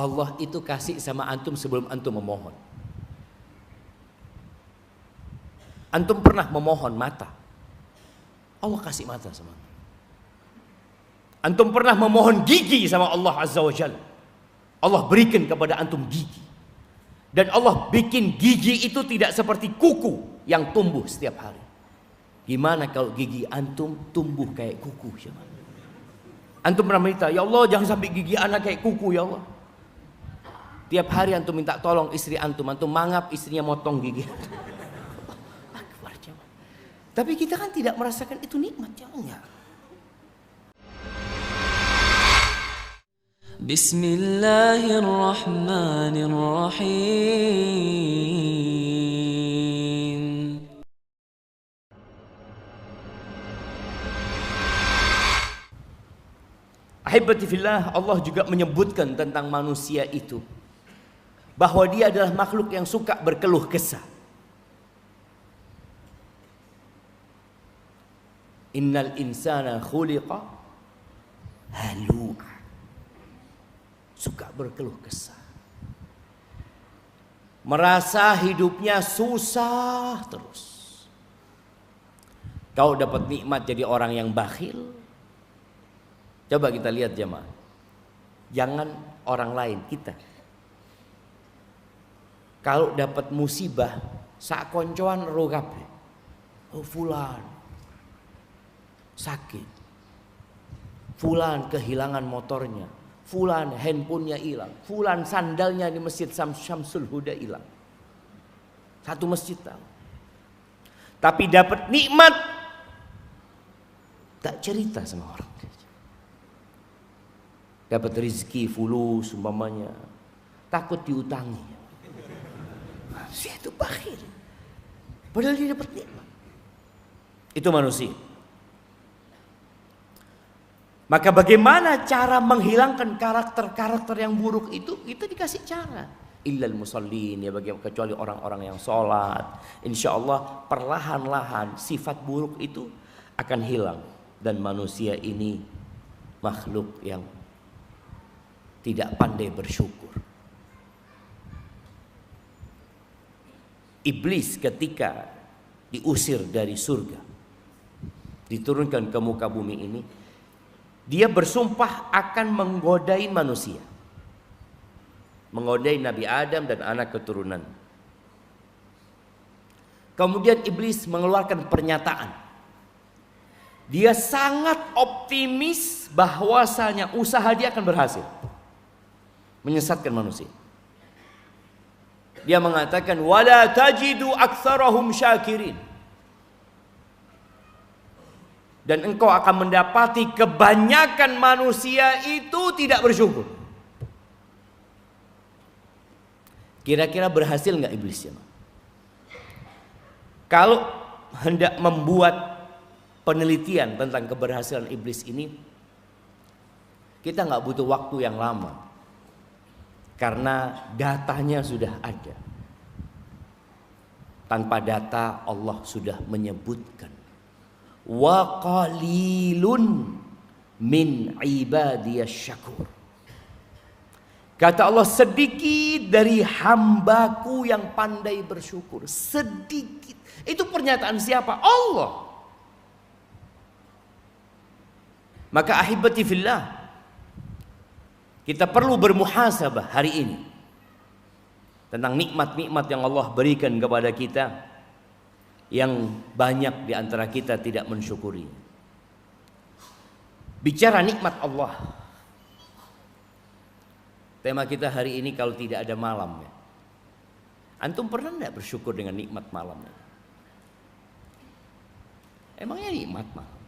Allah itu kasih sama antum sebelum antum memohon. Antum pernah memohon mata, Allah kasih mata sama antum. Antum pernah memohon gigi sama Allah Azza wa Jalla, Allah berikan kepada antum gigi. Dan Allah bikin gigi itu tidak seperti kuku yang tumbuh setiap hari. Gimana kalau gigi antum tumbuh kayak kuku? Antum pernah minta, ya Allah jangan sampai gigi anak kayak kuku ya Allah. Tiap hari antum minta tolong istri antum mangap istrinya motong gigi. Tapi kita kan tidak merasakan itu nikmat, jangan. Bismillahirrahmanirrahim. Ahibati fillah, Allah juga menyebutkan tentang manusia itu bahwa dia adalah makhluk yang suka berkeluh kesah. Innal insana khuliqa halu'a. Suka berkeluh kesah. Merasa hidupnya susah terus. Kau dapat nikmat jadi orang yang bakhil. Coba kita lihat jemaah. Jangan orang lain, kita. Kalau dapat musibah, sak koncoan ero kabeh. Oh fulan sakit. Fulan kehilangan motornya. Fulan handphonenya hilang. Fulan sandalnya di masjid Syamsul Huda hilang. Satu masjid tahu. Tapi dapat nikmat tak cerita sama orang. Dapat rezeki fulus umpamanya, takut diutangi. Manusia itu bakhil. Padahal dia dapat nikmat. Itu manusia. Maka bagaimana cara menghilangkan karakter-karakter yang buruk itu? Kita dikasih cara. Illal musallin, ya kecuali orang-orang yang sholat. Insya Allah perlahan-lahan sifat buruk itu akan hilang. Dan manusia ini makhluk yang tidak pandai bersyukur. Iblis ketika diusir dari surga, diturunkan ke muka bumi ini, dia bersumpah akan menggodai manusia, menggodai Nabi Adam dan anak keturunan. Kemudian iblis mengeluarkan pernyataan. Dia sangat optimis bahwasanya usaha dia akan berhasil menyesatkan manusia. Dia mengatakan wala tajidu aktsarahum syakirin. Dan engkau akan mendapati kebanyakan manusia itu tidak bersyukur. Kira-kira berhasil nggak iblisnya? Kalau hendak membuat penelitian tentang keberhasilan iblis ini, kita nggak butuh waktu yang lama. Karena datanya sudah ada. Tanpa data Allah sudah menyebutkan. Wa qalilun min ibadiyas syakur. Kata Allah, sedikit dari hambaku yang pandai bersyukur. Sedikit. Itu pernyataan siapa? Allah. Maka ahibati fillah, kita perlu bermuhasabah hari ini tentang nikmat-nikmat yang Allah berikan kepada kita, yang banyak di antara kita tidak mensyukuri. Bicara nikmat Allah, tema kita hari ini kalau tidak ada malam ya. Antum pernah tidak bersyukur dengan nikmat malam? Emangnya nikmat malam?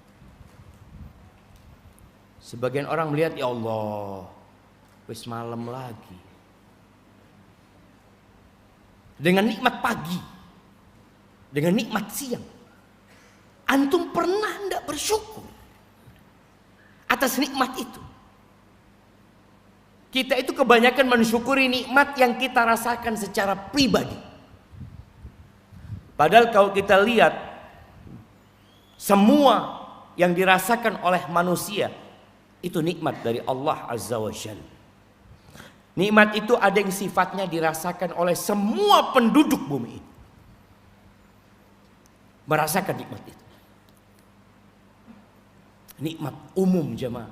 Sebagian orang melihat, ya Allah, wis malam lagi. Dengan nikmat pagi, dengan nikmat siang, antum pernah enggak bersyukur atas nikmat itu? Kita itu kebanyakan mensyukuri nikmat yang kita rasakan secara pribadi. Padahal kalau kita lihat, semua yang dirasakan oleh manusia itu nikmat dari Allah Azza wa Jalla. Nikmat itu ada yang sifatnya dirasakan oleh semua penduduk bumi ini. Merasakan nikmat itu. Nikmat umum jemaah.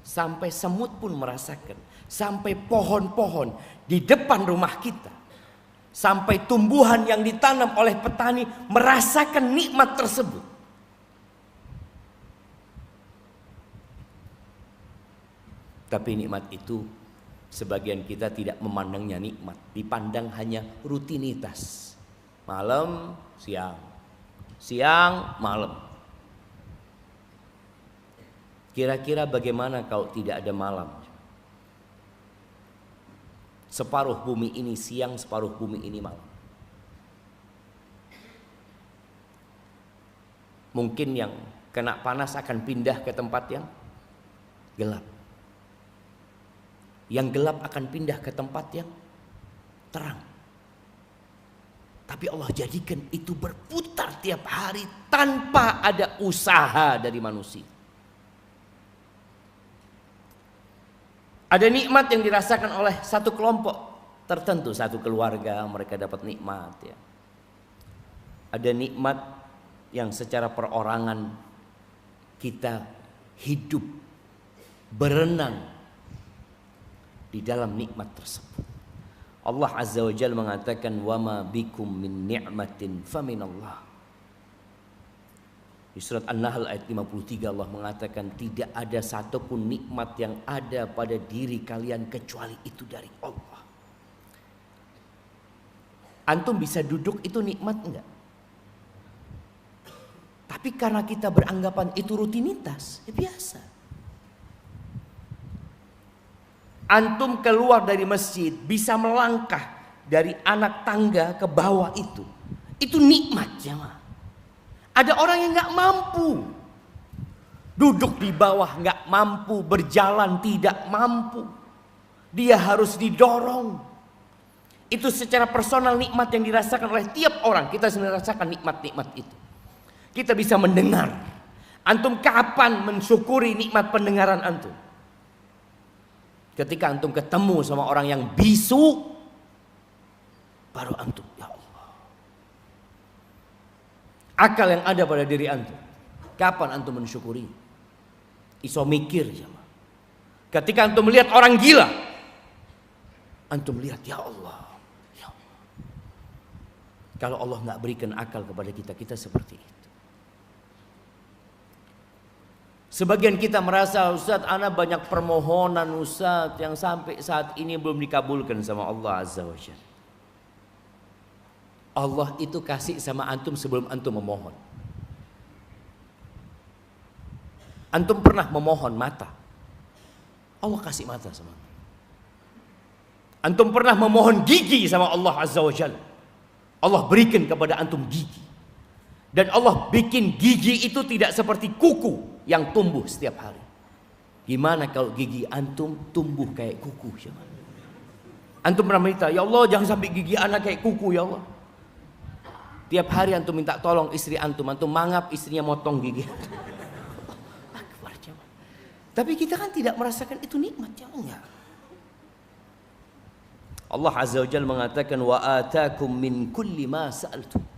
Sampai semut pun merasakan. Sampai pohon-pohon di depan rumah kita. Sampai tumbuhan yang ditanam oleh petani merasakan nikmat tersebut. Tapi nikmat itu sebagian kita tidak memandangnya nikmat, dipandang hanya rutinitas. Malam, siang, siang, malam. Kira-kira bagaimana kalau tidak ada malam? Separuh bumi ini siang, separuh bumi ini malam. Mungkin yang kena panas akan pindah ke tempat yang gelap. Yang gelap akan pindah ke tempat yang terang. Tapi Allah jadikan itu berputar tiap hari tanpa ada usaha dari manusia. Ada nikmat yang dirasakan oleh satu kelompok tertentu, satu keluarga, mereka dapat nikmat ya. Ada nikmat yang secara perorangan kita hidup berenang di dalam nikmat tersebut. Allah Azza wa Jalla mengatakan wa ma bikum min ni'matin faminallah. Di surat An-Nahl ayat 53 Allah mengatakan tidak ada satupun nikmat yang ada pada diri kalian kecuali itu dari Allah. Antum bisa duduk itu nikmat enggak? Tapi karena kita beranggapan itu rutinitas, ya biasa. Antum keluar dari masjid bisa melangkah dari anak tangga ke bawah itu nikmat jemaah. Ada orang yang nggak mampu duduk di bawah, nggak mampu berjalan, tidak mampu, dia harus didorong. Itu secara personal nikmat yang dirasakan oleh tiap orang. Kita sebenarnya rasakan nikmat-nikmat itu. Kita bisa mendengar. Antum kapan mensyukuri nikmat pendengaran antum? Ketika antum ketemu sama orang yang bisu, baru antum, ya Allah. Akal yang ada pada diri antum, kapan antum mensyukuri? Iso mikir sama. Ketika antum melihat orang gila, antum lihat, ya Allah, ya Allah. Kalau Allah nggak berikan akal kepada kita, kita seperti itu. Sebagian kita merasa, Ustaz, ana banyak permohonan Ustaz yang sampai saat ini belum dikabulkan sama Allah Azza wa Jalla. Allah itu kasih sama antum sebelum antum memohon. Antum pernah memohon mata, Allah kasih mata sama antum. Antum pernah memohon gigi sama Allah Azza wa Jalla, Allah berikan kepada antum gigi. Dan Allah bikin gigi itu tidak seperti kuku yang tumbuh setiap hari. Gimana kalau gigi antum tumbuh kayak kuku? Antum pernah minta, ya Allah jangan sampai gigi anak kayak kuku ya Allah. Tiap hari antum minta tolong istri antum mangap istrinya motong gigi. Tapi kita kan tidak merasakan itu nikmat ya enggak. Allah Azza wa Jalla mengatakan wa atakum min kulli ma sa'altum.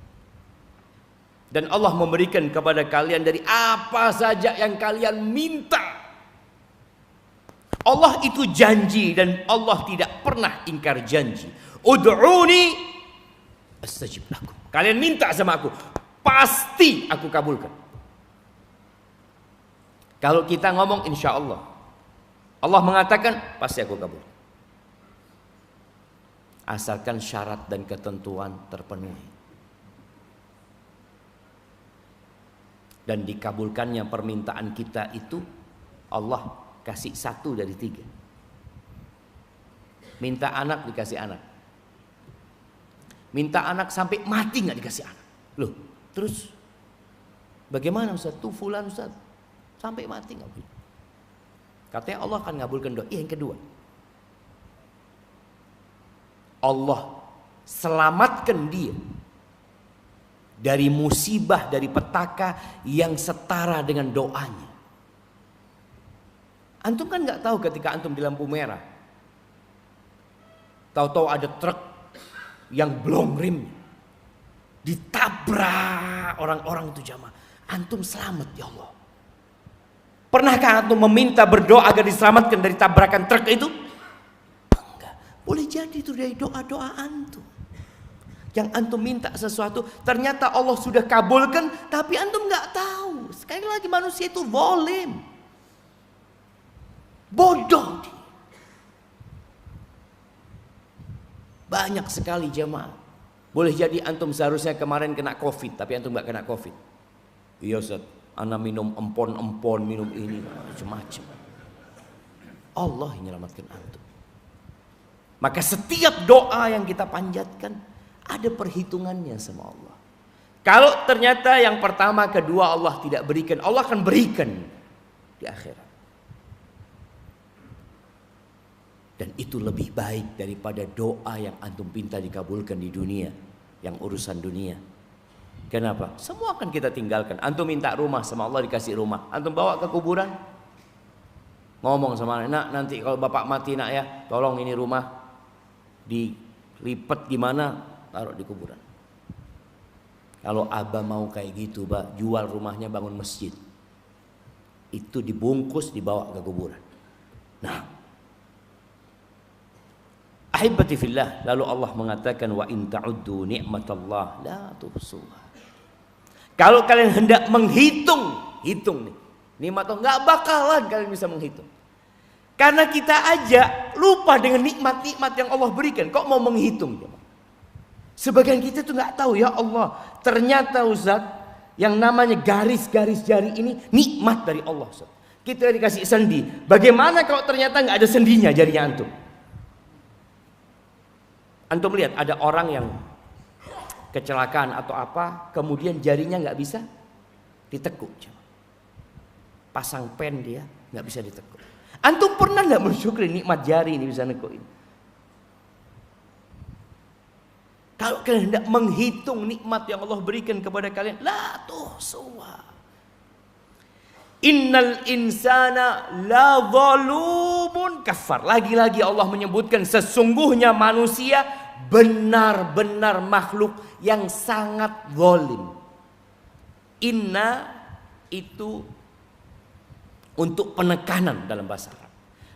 Dan Allah memberikan kepada kalian dari apa saja yang kalian minta. Allah itu janji dan Allah tidak pernah ingkar janji. Ud'uni astajib lakum. Kalian minta sama aku, pasti aku kabulkan. Kalau kita ngomong insya Allah, Allah mengatakan pasti aku kabul. Asalkan syarat dan ketentuan terpenuhi. Dan dikabulkannya permintaan kita itu Allah kasih 1 dari 3. Minta anak dikasih anak. Minta anak sampai mati nggak dikasih anak. Loh, terus bagaimana Ustaz? Tuh fulan Ustaz sampai mati nggak boleh. Katanya Allah akan ngabulkan doa. Yang kedua, Allah selamatkan dia dari musibah, dari petaka yang setara dengan doanya. Antum kan nggak tahu ketika antum di lampu merah, Tahu-tahu ada truk yang blong rim, ditabrak orang-orang itu jamaah. Antum selamat ya Allah. Pernahkah antum meminta berdoa agar diselamatkan dari tabrakan truk itu? Enggak. Boleh jadi itu dari doa-doa antum. Yang antum minta sesuatu, ternyata Allah sudah kabulkan, tapi antum nggak tahu. Sekali lagi manusia itu zalim, bodoh. Banyak sekali jemaah. Boleh jadi antum seharusnya kemarin kena COVID, tapi antum nggak kena COVID. Iya Ustaz, ana minum empon-empon, minum ini macam-macam. Allah yang menyelamatkan antum. Maka setiap doa yang kita panjatkan ada perhitungannya sama Allah. Kalau ternyata yang pertama, kedua Allah tidak berikan, Allah akan berikan di akhirat. Dan itu lebih baik daripada doa yang antum pinta dikabulkan di dunia, yang urusan dunia. Kenapa? Semua akan kita tinggalkan. Antum minta rumah sama Allah dikasih rumah, antum bawa ke kuburan, ngomong sama nak, nanti kalau bapak mati nak ya, tolong ini rumah dilipat gimana, taruh di kuburan. Kalau abah mau kayak gitu, bah, jual rumahnya bangun masjid. Itu dibungkus dibawa ke kuburan. Nah, ahibati fillah, lalu Allah mengatakan wa in ta'uddu ni'matallah la tuhsuha. Kalau kalian hendak menghitung, hitung nih. Nikmat Allah enggak bakalan kalian bisa menghitung. Karena kita aja lupa dengan nikmat-nikmat yang Allah berikan. Kok mau menghitung? Sebagian kita tuh nggak tahu, ya Allah, ternyata Ustaz, yang namanya garis-garis jari ini nikmat dari Allah Ustaz. Kita dikasih sendi. Bagaimana kalau ternyata nggak ada sendinya jarinya antum? Antum lihat ada orang yang kecelakaan atau apa, kemudian jarinya nggak bisa ditekuk. Pasang pen dia nggak bisa ditekuk. Antum pernah nggak bersyukur nikmat jari ini bisa nekuin? Kalau kalian hendak menghitung nikmat yang Allah berikan kepada kalian, la tuhsuha. Innal insana la zalumun kafar. Lagi-lagi Allah menyebutkan sesungguhnya manusia benar-benar makhluk yang sangat zalim. Inna itu untuk penekanan dalam bahasa Arab.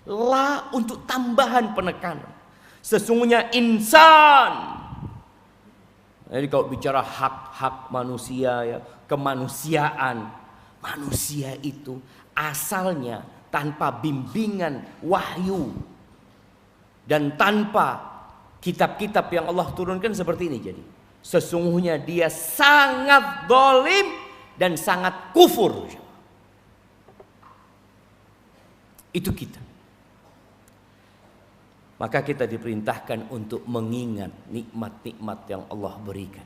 La untuk tambahan penekanan. Sesungguhnya insan. Jadi kalau bicara hak-hak manusia ya, kemanusiaan, manusia itu asalnya tanpa bimbingan wahyu dan tanpa kitab-kitab yang Allah turunkan seperti ini. Jadi sesungguhnya dia sangat zalim dan sangat kufur. Itu kita. Maka kita diperintahkan untuk mengingat nikmat-nikmat yang Allah berikan.